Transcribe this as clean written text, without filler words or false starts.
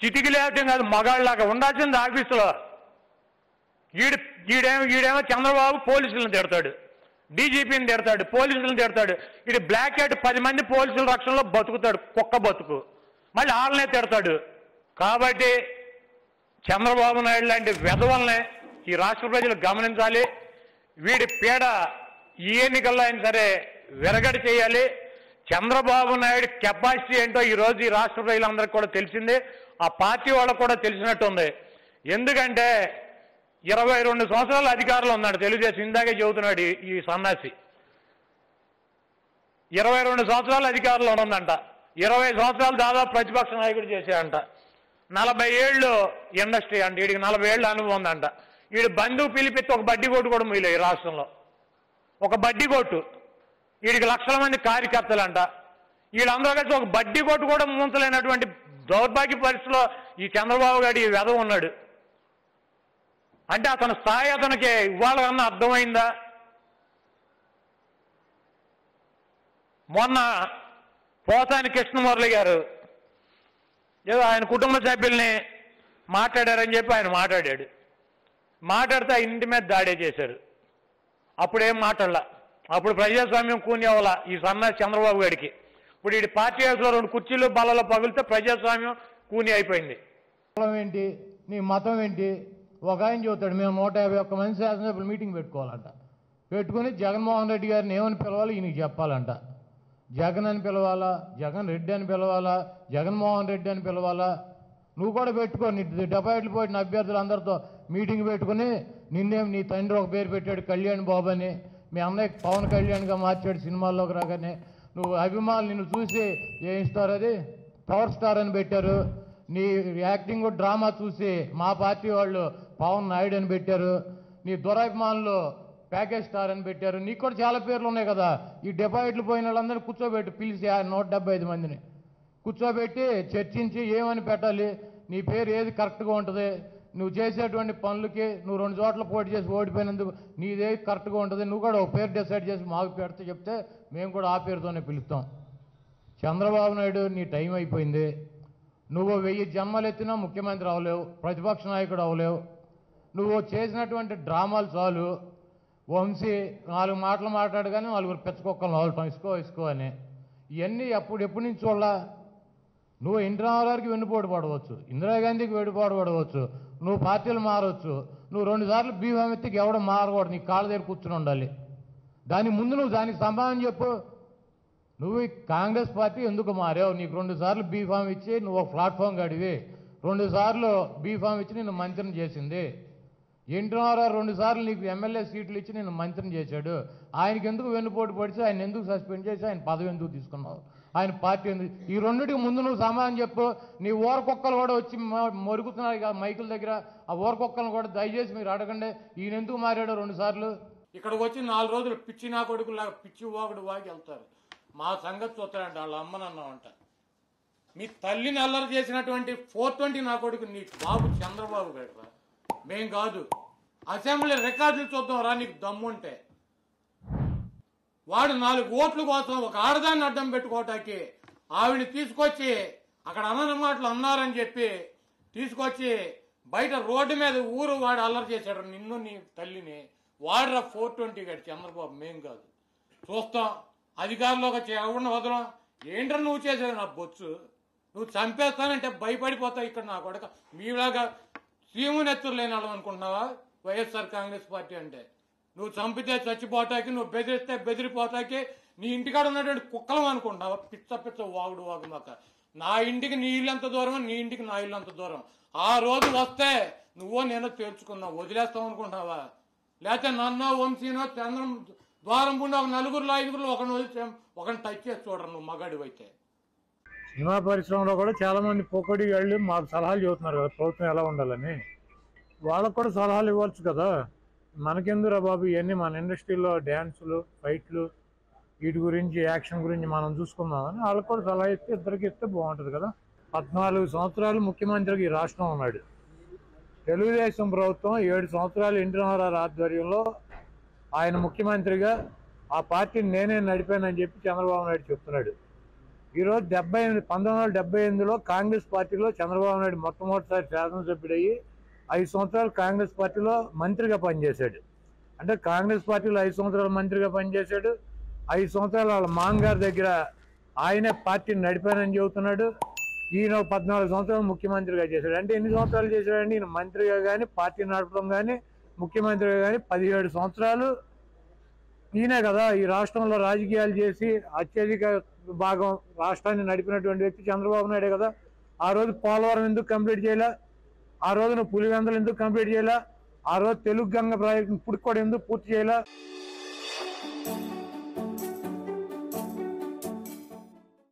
చిటికి లేవటం కాదు, మగాళ్ళలాగా ఉండాల్సింది ఆఫీసులో. ఈడేమో చంద్రబాబు పోలీసులను తిడతాడు, డీజీపీని తిడతాడు, పోలీసులను తిడతాడు. ఇది బ్లాక్ హ్యాట్ 10 మంది పోలీసుల రక్షణలో బతుకుతాడు, కుక్క బతుకు. మళ్ళీ వాళ్ళనే తిడతాడు. కాబట్టి చంద్రబాబు నాయుడు లాంటి వెధవల్ని ఈ రాష్ట్ర ప్రజలు గమనించాలి. వీడి పీడ ఈ ఎన్నికల్లో అయినా సరే విరగడి చేయాలి. చంద్రబాబు నాయుడు కెపాసిటీ ఏంటో ఈరోజు ఈ రాష్ట్ర ప్రజలందరికీ కూడా తెలిసింది, ఆ పార్టీ వాళ్ళకు కూడా తెలిసినట్టుంది. ఎందుకంటే 22 సంవత్సరాల అధికారంలో ఉన్నాడు తెలుగుదేశం. ఇందాకే చెబుతున్నాడు ఈ సన్నాసి. 22 సంవత్సరాల అధికారంలో ఉందంట. 20 సంవత్సరాలు దాదాపు ప్రతిపక్ష నాయకుడు చేశాడంట. 40 ఏళ్ళు ఇండస్ట్రీ అంట. వీడికి 40 ఏళ్ళు అనుభవం ఉందంట. వీడు బంధువు పిలిపిస్తే ఒక బడ్డీ కొట్టు కూడా మీలో ఈ రాష్ట్రంలో ఒక బడ్డీ కొట్టు. వీడికి లక్షల మంది కార్యకర్తలంట. వీళ్ళందరూ కలిసి ఒక బడ్డీ కొట్టు కూడా ముంచలేనటువంటి దౌర్భాగ్య పరిస్థితిలో ఈ చంద్రబాబు గారు ఈ వెధవ ఉన్నాడు. అంటే అతని స్థాయి అతనికి ఇవాళ కన్నా అర్థమైందా? మొన్న పోసాని కృష్ణమురళి గారు ఏదో ఆయన కుటుంబ సభ్యుల్ని మాట్లాడారని చెప్పి ఆయన మాట్లాడితే ఆ ఇంటి మీద దాడే చేశారు. అప్పుడేం మాట్లాడలా. అప్పుడు ప్రజాస్వామ్యం కూని అవ్వాల ఈ సన్నాసి చంద్రబాబు గారికి. ఇప్పుడు ఈ పార్టీ హౌస్లో 2 కుర్చీలు బల్లలో పగిలితే ప్రజాస్వామ్యం కూని అయిపోయింది. ఏంటి నీ మతం ఏంటి? ఒక ఆయన చెబుతాడు మేము 151 మంది శాసనసభ్యులు మీటింగ్ పెట్టుకోవాలంట. పెట్టుకుని జగన్మోహన్ రెడ్డి గారిని ఏమని పిలవాలి ఈయనకి చెప్పాలంట. జగన్ అని పిలవాలా, జగన్ రెడ్డి అని పిలవాలా, జగన్మోహన్ రెడ్డి అని పిలవాలా? నువ్వు కూడా పెట్టుకో. నీ డెపాయిట్లు పోయిన అభ్యర్థులు అందరితో మీటింగ్ పెట్టుకుని నిన్నేం నీ తండ్రి ఒక పేరు పెట్టాడు కళ్యాణ్ బాబు అని, మీ అన్నయ్య పవన్ కళ్యాణ్గా మార్చాడు సినిమాల్లోకి రాగానే. నువ్వు అభిమానులు నిన్ను చూసి ఏం స్టార్ అది పవర్ స్టార్ అని పెట్టారు. నీ యాక్టింగ్ డ్రామా చూసి మా పార్టీ వాళ్ళు పవన్ నాయుడు అని పెట్టారు. నీ దురాభిమానులు ప్యాకేజ్ స్టార్ అని పెట్టారు. నీకు కూడా చాలా పేర్లు ఉన్నాయి కదా. ఈ డిపాజిట్లు పోయిన వాళ్ళందరినీ కూర్చోబెట్టి పిలిచి 175 మందిని కూర్చోబెట్టి చర్చించి ఏమని పెట్టాలి, నీ పేరు ఏది కరెక్ట్గా ఉంటుంది, నువ్వు చేసేటువంటి పనులకి నువ్వు 2 చోట్ల పోటీ చేసి ఓడిపోయినందుకు నీదేది కరెక్ట్గా ఉంటుంది, నువ్వు కూడా ఒక పేరు డిసైడ్ చేసి మాకు పెడితే చెప్తే మేము కూడా ఆ పేరుతోనే పిలుస్తాం. చంద్రబాబు నాయుడు నీ టైం అయిపోయింది. నువ్వు 1000 జన్మలు ఎత్తినా ముఖ్యమంత్రి అవ్వలేవు, ప్రతిపక్ష నాయకుడు అవ్వలేవు. నువ్వు చేసినటువంటి డ్రామాలు చాలు. వంశీ 4 మాటలు మాట్లాడు కానీ 4 పెచ్చకొక్కలు నవ్వటం ఇసుకో అని. ఇవన్నీ ఎప్పటి నుంచి చూడాల? నువ్వు ఎన్టీ రామారావుకి వెన్నుపోటు పడవచ్చు, ఇందిరాగాంధీకి వెన్నుపోటు పడవచ్చు, నువ్వు పార్టీలు మారవచ్చు. నువ్వు 2 సార్లు బీఫామ్ ఎత్తికి ఎవడో మారకూడదు, నీ కాళ్ళ దగ్గర కూర్చుని ఉండాలి. దాని ముందు నువ్వు దానికి సమాధానం చెప్పు. నువ్వు కాంగ్రెస్ పార్టీ ఎందుకు మారావు? నీకు 2 సార్లు బీఫామ్ ఇచ్చి నువ్వు ఒక ప్లాట్ఫామ్ గడివి, 2 సార్లు బీఫామ్ ఇచ్చి నిన్ను మంత్రిని చేసింది. ఎన్టీ రామారావు 2 సార్లు నీకు ఎమ్మెల్యే సీట్లు ఇచ్చి నిన్ను మంత్రిని చేశాడు. ఆయనకి ఎందుకు వెన్నుపోటు పడిచి ఆయన ఎందుకు సస్పెండ్ చేసి ఆయన పదవి ఎందుకు తీసుకున్నావు? ఆయన పార్టీ ఎందుకు? ఈ 2టికి ముందు నువ్వు సమాధానం చెప్పు. నీ ఊరకొక్కలు కూడా వచ్చి మొరుగుతున్నారు ఇక మైకుల దగ్గర. ఆ ఊరకొక్కలను కూడా దయచేసి మీరు అడగండి, ఈయన ఎందుకు మారాడో 2 సార్లు. ఇక్కడికి వచ్చి 4 రోజులు పిచ్చి నా కొడుకులాగా పిచ్చి వాగుడు వాగి వెళ్తారు. మా సంగతి చూస్తాడంట వాళ్ళ అమ్మనన్నామంట. మీ తల్లిని అల్లరి చేసినటువంటి 420 నా కొడుకు నీ బాబు చంద్రబాబు గారు. మేం కాదు. అసెంబ్లీ రికార్డులు చూద్దాం రా నీకు దమ్ముంటే. వాడు 4 ఓట్ల కోసం ఒక ఆడదాన్ని అడ్డం పెట్టుకోవటానికి ఆవిడ తీసుకొచ్చి అక్కడ అన్న మాటలు అన్నారని చెప్పి తీసుకొచ్చి బయట రోడ్డు మీద ఊరు వాడు అల్లరి చేశాడు నిన్ను నీ తల్లిని. వాడురా 420 గారు చంద్రబాబు, మేం కాదు. చూస్తాం అధికారంలోకి వచ్చి ఎవరిని వదలం. ఏంట్రా నువ్వు చేసేది నా బొచ్చు? నువ్వు చంపేస్తానంటే భయపడిపోతావు. ఇక్కడ నా కొడక మీలాగా సీమునెత్తులు లేని వాళ్ళం అనుకుంటున్నావా వైఎస్ఆర్ కాంగ్రెస్ పార్టీ అంటే? నువ్వు చంపితే చచ్చిపోతాకి, నువ్వు బెదిరిస్తే బెదిరిపోతాకి నీ ఇంటికాడ ఉన్నటువంటి కుక్కలం అనుకుంటున్నావా? పిచ్చ వాగుడు మాక. నా ఇంటికి నీ ఇల్లు అంత దూరం, నీ ఇంటికి నా ఇల్లు అంత దూరం. ఆ రోజు వస్తే నువ్వో నేను తేల్చుకున్నావు, వదిలేస్తావు అనుకుంటున్నావా? లేకపోతే నన్నో వంశీనో చంద్రం ద్వారం పుండి ఒక 4-5 ఒకరిని వదిలి ఒకరిని టచ్ చేసి చూడరు నువ్వు మగాడివి అయితే. సినిమా పరిశ్రమలో కూడా చాలా మంది పొక్కడి వెళ్ళి మాకు సలహాలు చెబుతున్నారు కదా ప్రభుత్వం ఎలా ఉండాలని. వాళ్ళకు కూడా సలహాలు ఇవ్వచ్చు కదా. మనకెందురా బాబు ఇవన్నీ? మన ఇండస్ట్రీలో డ్యాన్సులు, ఫైట్లు, వీటి గురించి, యాక్షన్ గురించి మనం చూసుకుందామని వాళ్ళకు కూడా సలహా ఇస్తే ఇద్దరికి ఇస్తే బాగుంటుంది కదా. 14 సంవత్సరాలు ముఖ్యమంత్రికి ఈ రాష్ట్రం ఉన్నాడు. తెలుగుదేశం ప్రభుత్వం 7 సంవత్సరాలు ఎన్టీ రామారావు ఆధ్వర్యంలో ఆయన ముఖ్యమంత్రిగా ఆ పార్టీని నేనే నడిపానని చెప్పి చంద్రబాబు నాయుడు చెప్తున్నాడు. ఈరోజు 1978లో కాంగ్రెస్ పార్టీలో చంద్రబాబు నాయుడు మొట్టమొదటిసారి శాసనసభ్యుడయ్యి 5 సంవత్సరాలు కాంగ్రెస్ పార్టీలో మంత్రిగా పనిచేశాడు. అంటే కాంగ్రెస్ పార్టీలో 5 సంవత్సరాలు మంత్రిగా పనిచేశాడు. 5 సంవత్సరాలు వాళ్ళ మామగారి దగ్గర ఆయనే పార్టీని నడిపానని చెబుతున్నాడు. ఈయన 14 సంవత్సరాలు ముఖ్యమంత్రిగా చేశాడు. అంటే ఎన్ని సంవత్సరాలు చేశాడండి ఈయన మంత్రిగా కానీ, పార్టీ నడపడం కానీ, ముఖ్యమంత్రిగా కానీ? 17 సంవత్సరాలు ఈయనే కదా ఈ రాష్ట్రంలో రాజకీయాలు చేసి అత్యధిక భాగం రాష్ట్రాన్ని నడిపినటువంటి వ్యక్తి చంద్రబాబు నాయుడే కదా. ఆ రోజు పోలవరం ఎందుకు కంప్లీట్ చేయలే? ఆ రోజున పులివెందులు ఎందుకు కంప్లీట్ చేయలే? ఆ రోజు తెలుగు గంగ ప్రాజెక్టు ఇప్పుడు కూడా ఎందుకు పూర్తి చేయలే?